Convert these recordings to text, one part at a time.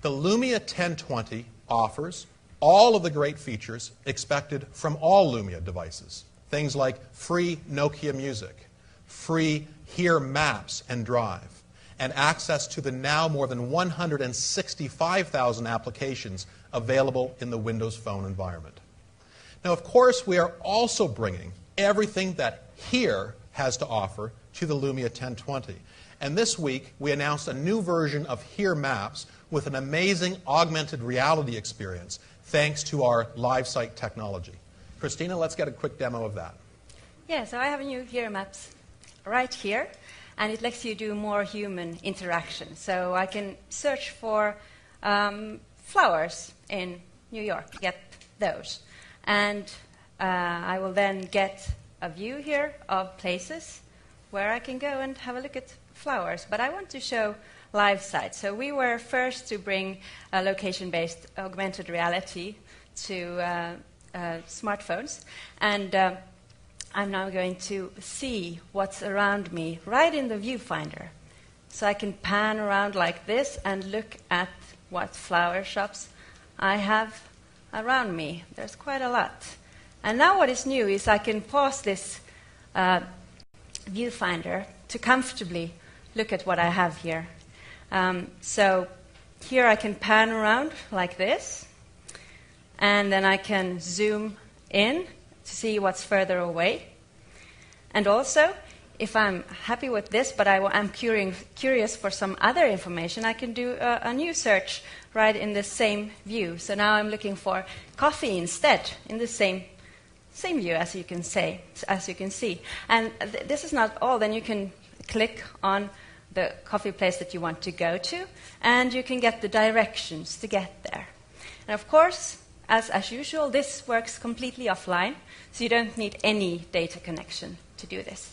The Lumia 1020 offers all of the great features expected from all Lumia devices. Things like free Nokia music, free Here Maps and Drive, and access to the now more than 165,000 applications available in the Windows Phone environment. Now, of course, we are also bringing everything that Here has to offer to the Lumia 1020. And this week, we announced a new version of Here Maps with an amazing augmented reality experience thanks to our live site technology. Christina, let's get a quick demo of that. Yeah, so I have a new Here Maps right here, and it lets you do more human interaction. So I can search for flowers in New York, get those. And I will then get a view here of places where I can go and have a look at flowers. But I want to show live sites. So we were first to bring location-based augmented reality to smartphones. And I'm now going to see what's around me right in the viewfinder. So I can pan around like this and look at what flower shops I have around me. There's quite a lot. And now what is new is I can pause this viewfinder to comfortably look at what I have here. So here I can pan around like this, and then I can zoom in to see what's further away. And also, if I'm happy with this, but I'm curious for some other information, I can do a new search right in the same view. So now I'm looking for coffee instead in the same view, as you can see. And this is not all. Then you can click on the coffee place that you want to go to, and you can get the directions to get there. And of course, as usual, this works completely offline, so you don't need any data connection to do this.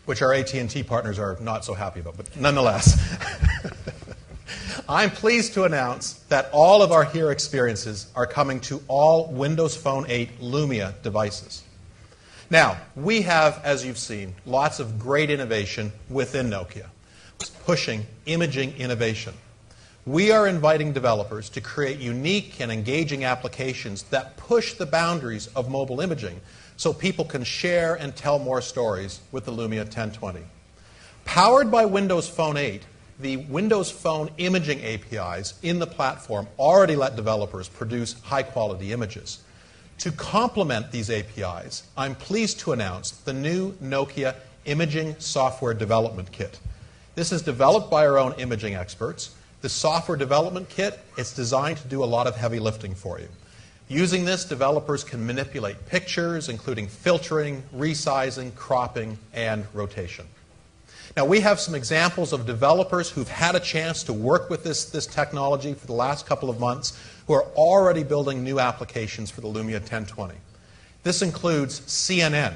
Which our AT&T partners are not so happy about, but nonetheless. I'm pleased to announce that all of our Here experiences are coming to all Windows Phone 8 Lumia devices. Now, we have, as you've seen, lots of great innovation within Nokia, pushing imaging innovation. We are inviting developers to create unique and engaging applications that push the boundaries of mobile imaging so people can share and tell more stories with the Lumia 1020. Powered by Windows Phone 8, the Windows Phone imaging APIs in the platform already let developers produce high-quality images. To complement these APIs, I'm pleased to announce the new Nokia Imaging Software Development Kit. This is developed by our own imaging experts. The software development kit is designed to do a lot of heavy lifting for you. Using this, developers can manipulate pictures, including filtering, resizing, cropping, and rotation. Now, we have some examples of developers who've had a chance to work with this technology for the last couple of months who are already building new applications for the Lumia 1020. This includes CNN.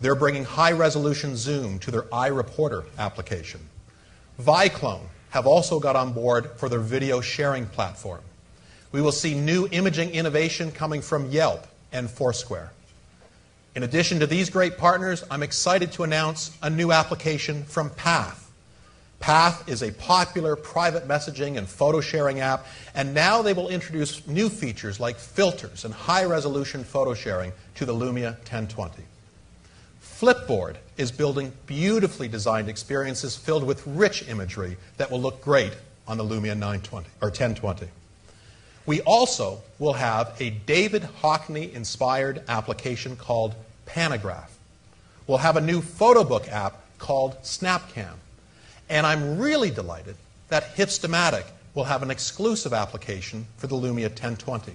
They're bringing high-resolution zoom to their iReporter application. Viclone have also got on board for their video sharing platform. We will see new imaging innovation coming from Yelp and Foursquare. In addition to these great partners, I'm excited to announce a new application from Path. Path is a popular private messaging and photo sharing app, and now they will introduce new features like filters and high-resolution photo sharing to the Lumia 1020. Flipboard is building beautifully designed experiences filled with rich imagery that will look great on the Lumia 1020. We also will have a David Hockney-inspired application called Panagraph. We'll have a new photo book app called SnapCam. And I'm really delighted that Hipstamatic will have an exclusive application for the Lumia 1020.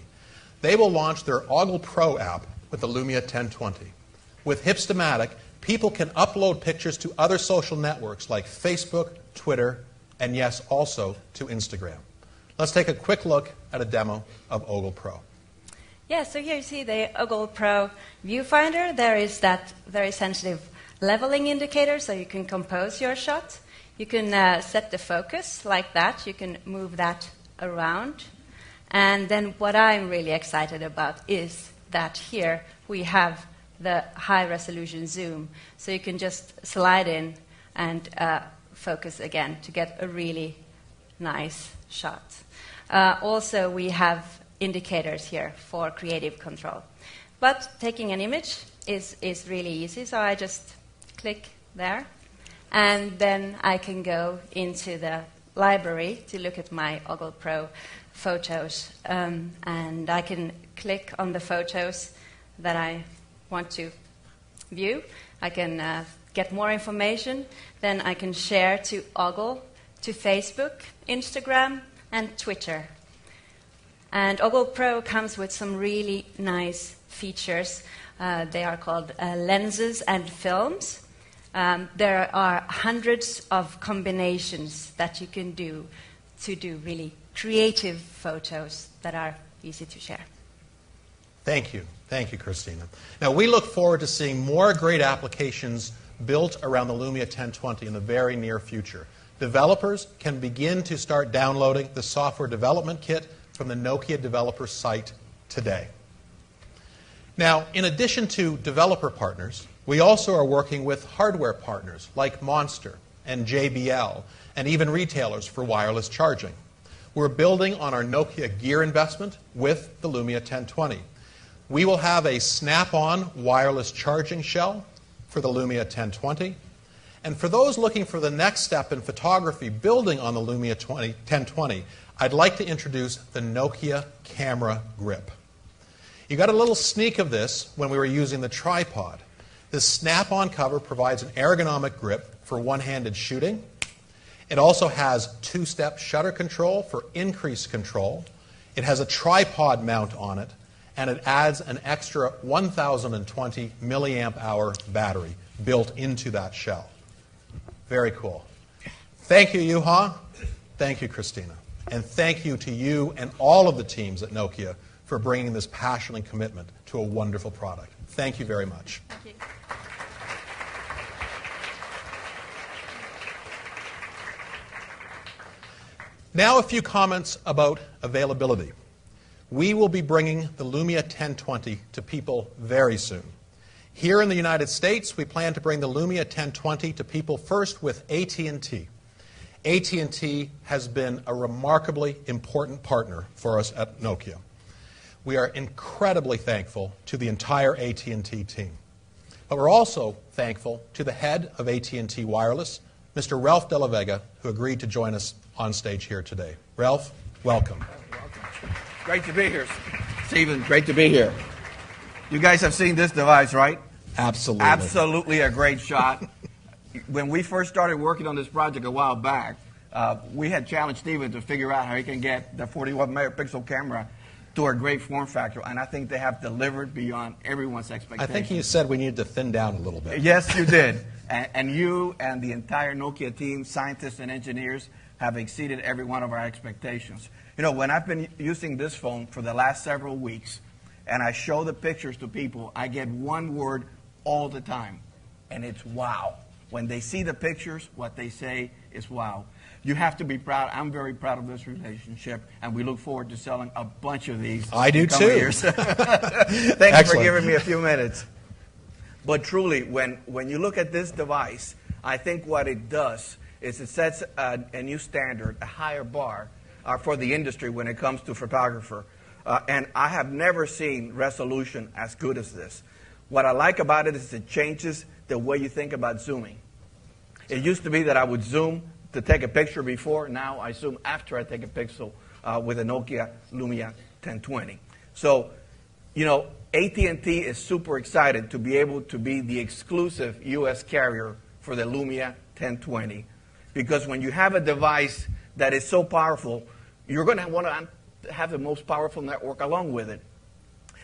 They will launch their Ogle Pro app with the Lumia 1020. With Hipstamatic, people can upload pictures to other social networks like Facebook, Twitter, and yes, also to Instagram. Let's take a quick look at a demo of Ogle Pro. Yeah, so here you see the Ogle Pro viewfinder. There is that very sensitive leveling indicator, so you can compose your shot. You can set the focus like that. You can move that around. And then what I'm really excited about is that here we have the high-resolution zoom. So you can just slide in and focus again to get a really nice shot. Also, we have indicators here for creative control. But taking an image is really easy, so I just click there, and then I can go into the library to look at my Ogle Pro photos, and I can click on the photos that I want to view. I can get more information, then I can share to Ogle, to Facebook, Instagram, and Twitter. And Ogle Pro comes with some really nice features. They are called lenses and films. There are hundreds of combinations that you can do to do really creative photos that are easy to share. Thank you. Thank you, Christina. Now, we look forward to seeing more great applications built around the Lumia 1020 in the very near future. Developers can begin to start downloading the software development kit from the Nokia developer site today. Now, in addition to developer partners, we also are working with hardware partners like Monster and JBL and even retailers for wireless charging. We're building on our Nokia gear investment with the Lumia 1020. We will have a snap-on wireless charging shell for the Lumia 1020. And for those looking for the next step in photography building on the Lumia 1020, I'd like to introduce the Nokia Camera Grip. You got a little sneak of this when we were using the tripod. This snap-on cover provides an ergonomic grip for one-handed shooting. It also has two-step shutter control for increased control. It has a tripod mount on it, and it adds an extra 1,020 milliamp hour battery built into that shell. Very cool. Thank you, Juha. Thank you, Christina. And thank you to you and all of the teams at Nokia for bringing this passion and commitment to a wonderful product. Thank you very much. Thank you. Now a few comments about availability. We will be bringing the Lumia 1020 to people very soon. Here in the United States, we plan to bring the Lumia 1020 to people first with AT&T. AT&T has been a remarkably important partner for us at Nokia. We are incredibly thankful to the entire AT&T team. But we're also thankful to the head of AT&T Wireless, Mr. Ralph De La Vega, who agreed to join us on stage here today. Ralph, welcome. Welcome. Great to be here, Stephen. Great to be here. You guys have seen this device, right? Absolutely. Absolutely a great shot. When we first started working on this project a while back, we had challenged Stephen to figure out how he can get the 41 megapixel camera to a great form factor, and I think they have delivered beyond everyone's expectations. I think you said we needed to thin down a little bit. Yes, you did. And you and the entire Nokia team, scientists and engineers, have exceeded every one of our expectations. You know, when I've been using this phone for the last several weeks, and I show the pictures to people, I get one word all the time, and it's wow. When they see the pictures, what they say is wow. You have to be proud. I'm very proud of this relationship, and we look forward to selling a bunch of these. I do too. Years. Thank you for giving me a few minutes. But truly, when you look at this device, I think what it does is it sets a new standard, a higher bar for the industry when it comes to photographer. And I have never seen resolution as good as this. What I like about it is it changes the way you think about zooming. It used to be that I would zoom to take a picture before. Now I zoom after I take a pixel with a Nokia Lumia 1020. So, you know, AT&T is super excited to be able to be the exclusive U.S. carrier for the Lumia 1020. Because when you have a device that is so powerful, you're going to want to have the most powerful network along with it.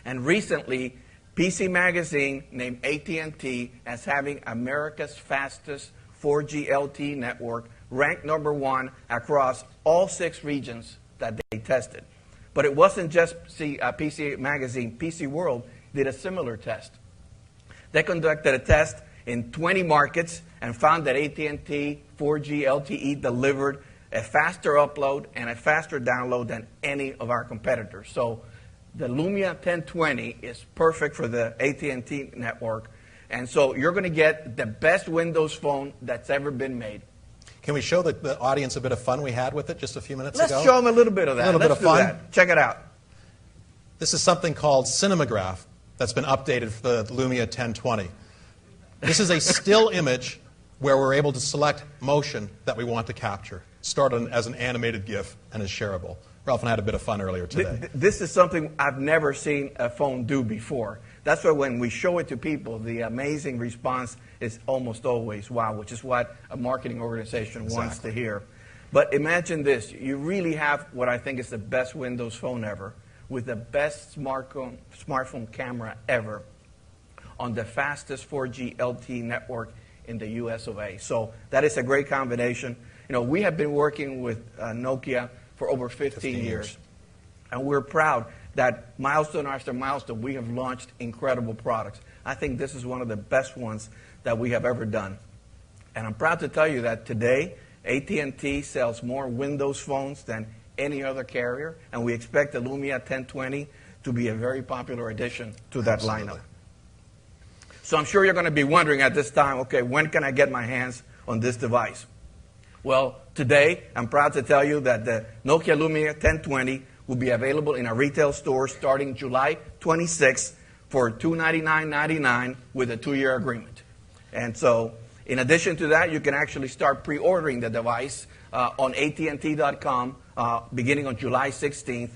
And recently, PC Magazine named AT&T as having America's fastest 4G LTE network, ranked #1 across all 6 regions that they tested. But it wasn't just PC Magazine. PC World did a similar test. They conducted a test in 20 markets and found that AT&T 4G LTE delivered a faster upload and a faster download than any of our competitors. So the Lumia 1020 is perfect for the AT&T network. And so you're going to get the best Windows phone that's ever been made. Can we show the audience a bit of fun we had with it just a few minutes ago? Let's show them a little bit of that. A little bit of fun. That. Check it out. This is something called Cinematograph that's been updated for the Lumia 1020. This is a still image where we're able to select motion that we want to capture, started as an animated GIF and is shareable. Ralph and I had a bit of fun earlier today. This is something I've never seen a phone do before. That's why when we show it to people, the amazing response is almost always wow, which is what a marketing organization wants to hear. But imagine this. You really have what I think is the best Windows phone ever, with the best smartphone camera ever on the fastest 4G LTE network in the US of A. So that is a great combination. You know, we have been working with Nokia for over 15 years. And we're proud that milestone after milestone, we have launched incredible products. I think this is one of the best ones that we have ever done. And I'm proud to tell you that today, AT&T sells more Windows phones than any other carrier, and we expect the Lumia 1020 to be a very popular addition to that lineup. So I'm sure you're going to be wondering at this time, okay, when can I get my hands on this device? Well, today, I'm proud to tell you that the Nokia Lumia 1020 will be available in our retail stores starting July 26th for $299.99 with a 2-year agreement. And so, in addition to that, you can actually start pre-ordering the device on AT&T.com beginning on July 16th.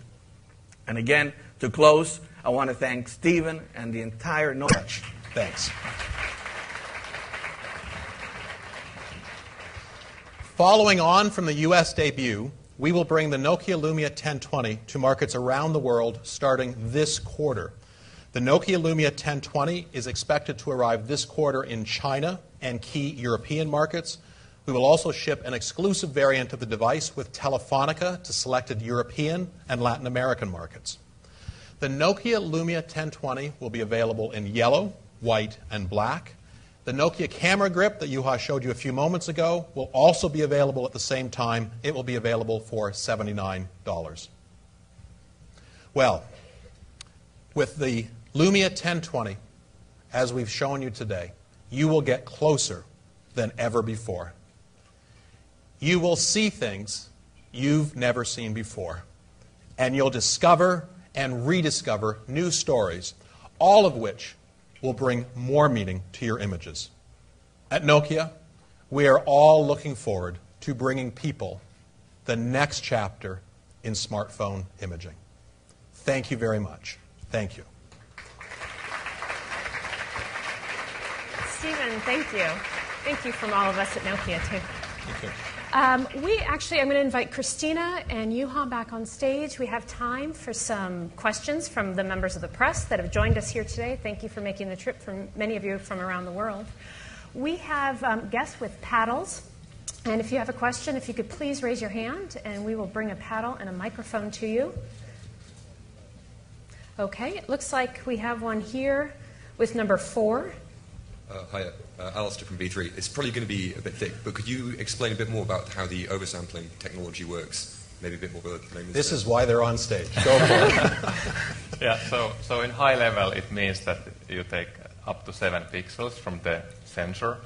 And again, to close, I want to thank Stephen and the entire Nokia. Thanks. Following on from the U.S. debut, we will bring the Nokia Lumia 1020 to markets around the world starting this quarter. The Nokia Lumia 1020 is expected to arrive this quarter in China and key European markets. We will also ship an exclusive variant of the device with Telefonica to selected European and Latin American markets. The Nokia Lumia 1020 will be available in yellow, white, and black. The Nokia camera grip that Juha showed you a few moments ago will also be available at the same time. It will be available for $79. Well, with the Lumia 1020, as we've shown you today, you will get closer than ever before. You will see things you've never seen before, and you'll discover and rediscover new stories, all of which will bring more meaning to your images. At Nokia, we are all looking forward to bringing people the next chapter in smartphone imaging. Thank you very much. Thank you. Stephen, thank you. Thank you from all of us at Nokia, too. Thank you. I'm going to invite Christina and Juha back on stage. We have time for some questions from the members of the press that have joined us here today. Thank you for making the trip, from many of you from around the world. We have guests with paddles. And if you have a question, if you could please raise your hand, and we will bring a paddle and a microphone to you. Okay, it looks like we have one here with number 4. Hi, Alistair from B3. It's probably going to be a bit thick, but could you explain a bit more about how the oversampling technology works? Maybe a bit more about the This is why they're on stage. Go for it. Yeah, so in high level, it means that you take up to 7 pixels from the sensor,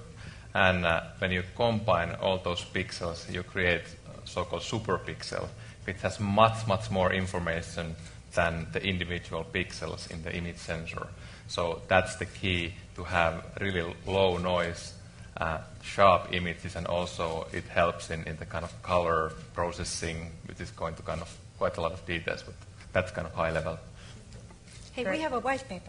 and when you combine all those pixels, you create a so-called superpixel, which has much, much more information than the individual pixels in the image sensor. So that's the key, to have really low noise, sharp images, and also it helps in the kind of color processing, which is going to kind of quite a lot of details, but that's kind of high level. Hey, we have a white paper.